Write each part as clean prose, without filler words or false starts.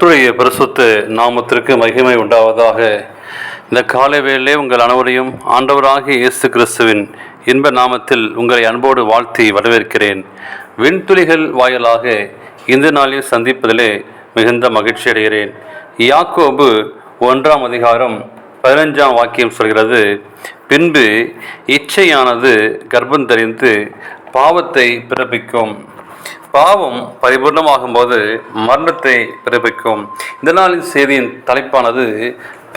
கர்த்தருடைய பரிசுத்த நாமத்திற்கு மகிமை உண்டாவதாக. இந்த காலை வேளையிலே உங்கள் அனைவரையும் ஆண்டவராகிய இயேசு கிறிஸ்துவின் இன்ப நாமத்தில் உங்களை அன்போடு வாழ்த்தி வரவேற்கிறேன். விண்துளிகள் வாயிலாக இந்த நாளில் சந்திப்பதிலே மிகுந்த மகிழ்ச்சி அடைகிறேன். யாக்கோபு 1 அதிகாரம் 15 வாக்கியம் சொல்கிறது, பின்பு இச்சையானது கர்ப்பம் தரித்து பாவத்தை பிறப்பிக்கும், பாவம் பரிபூர்ணமாகும் போது மரணத்தை பிறப்பிக்கும். இந்த நாளின் செய்தியின் தலைப்பானது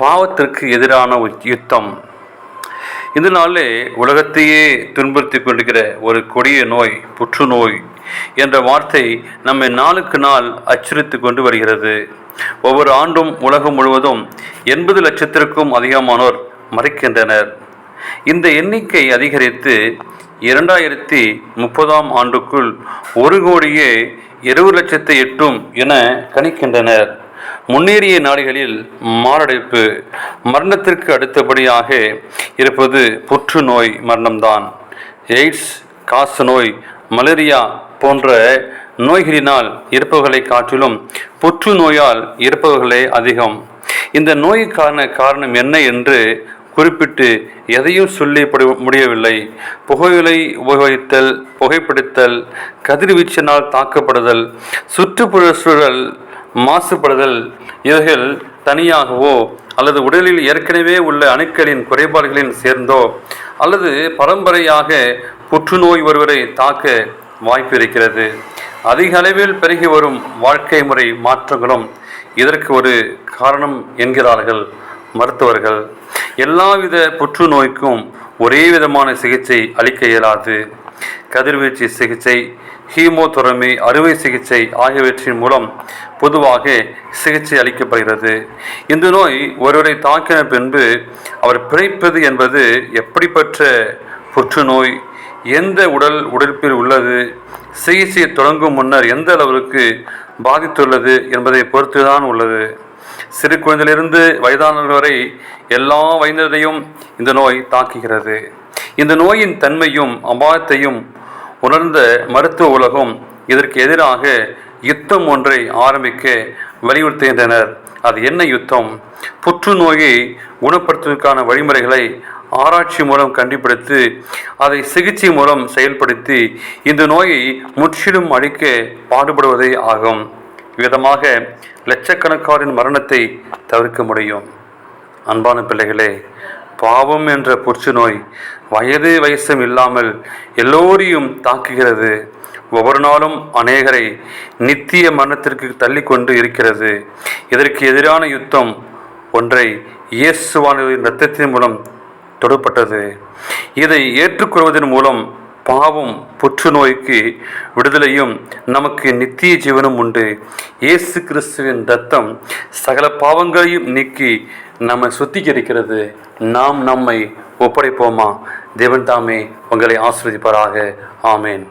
பாவத்திற்கு எதிரான யுத்தம். இந்த நாளிலே உலகத்தையே துன்புறுத்தி கொண்டிருக்கிற ஒரு கொடிய நோய், புற்றுநோய் என்ற வார்த்தை நம்மை நாளுக்கு நாள் அச்சுறுத்தி கொண்டு வருகிறது. ஒவ்வொரு ஆண்டும் உலகம் முழுவதும் 80 லட்சத்திற்கும் அதிகமானோர் மறிக்கின்றனர். இந்த எண்ணிக்கை அதிகரித்து 2030 ஆண்டுக்குள் 1,20,00,000 எட்டும் என கணிக்கின்றனர். முன்னேறிய நாடுகளில் மாரடைப்பு மரணத்திற்கு அடுத்தபடியாக இருப்பது புற்றுநோய் மரணம்தான். எய்ட்ஸ், காச நோய், மலேரியா போன்ற நோய்களினால் இருப்பவர்களை காட்டிலும் புற்றுநோயால் இருப்பவர்களே அதிகம். இந்த நோய்க்கான காரணம் என்ன என்று குறிப்பிட்டு எதையும் சொல்லி முடியவில்லை. புகையிலை உபயோகித்தல், புகைப்பிடித்தல், கதிர்வீச்சினால் தாக்கப்படுதல், சுற்றுப்புற சூழல் மாசுபடுதல், இவைகள் தனியாகவோ அல்லது உடலில் ஏற்கனவே உள்ள அணுக்களின் குறைபாடுகளின் சேர்ந்தோ அல்லது பரம்பரையாக புற்றுநோய் ஒருவரை தாக்க வாய்ப்பு இருக்கிறது. அதிக அளவில் பெருகி வரும் வாழ்க்கை முறை மாற்றங்களும் இதற்கு ஒரு காரணம் என்கிறார்கள் மருத்துவர்கள். எல்லாவித புற்றுநோய்க்கும் ஒரே விதமான சிகிச்சை அளிக்க இயலாது. கதிர்வீச்சு சிகிச்சை, ஹீமோதெரபி, அறுவை சிகிச்சை ஆகியவற்றின் மூலம் பொதுவாக சிகிச்சை அளிக்கப்படுகிறது. இந்த நோய் ஒருவரை தாக்கின பின்பு அவர் பிழைப்பது என்பது எப்படிப்பட்ட புற்றுநோய், எந்த உடற்பில் உள்ளது, சிகிச்சை தொடங்கும் முன்னர் எந்த அளவிற்கு பாதித்துள்ளது என்பதை பொறுத்துதான் உள்ளது. சிறு குழந்தையிலிருந்து வயதானவர்கள் வரை எல்லா வயதினரையும் இந்த நோய் தாக்குகிறது. இந்த நோயின் தன்மையும் அபாயத்தையும் உணர்ந்த மருத்துவ உலகம் இதற்கு எதிராக யுத்தம் ஒன்றை ஆரம்பிக்க வலியுறுத்துகின்றனர். அது என்ன யுத்தம்? புற்றுநோயை குணப்படுத்துவதற்கான வழிமுறைகளை ஆராய்ச்சி மூலம் கண்டுபிடித்து அதை சிகிச்சை மூலம் செயல்படுத்தி இந்த நோயை முற்றிலும் அழிக்க பாடுபடுவதே ஆகும். விதமாக லட்சக்கணக்காரின் மரணத்தை தவிர்க்க முடியும். அன்பான பிள்ளைகளே, பாவம் என்ற புற்றுநோய் வயசம் இல்லாமல் எல்லோரையும் தாக்குகிறது. ஒவ்வொரு நாளும் அநேகரை நித்திய மரணத்திற்கு தள்ளி கொண்டு இருக்கிறது. இதற்கு எதிரான யுத்தம் ஒன்றை இயேசுவானவரின் இரத்தத்தின் மூலம் தொடுப்பட்டது. இதை ஏற்றுக்கொள்வதன் மூலம் பாவம், புற்றுநோய்க்கு விடுதலையும் நமக்கு நித்திய ஜீவனும் உண்டு. இயேசு கிறிஸ்துவின் இரத்தம் சகல பாவங்களையும் நீக்கி நம்மை சுத்திகரிக்கிறது. நாம் நம்மை ஒப்படைப்போமா? தேவன் தாமே உங்களை ஆசீர்வதிப்பாராக. ஆமேன்.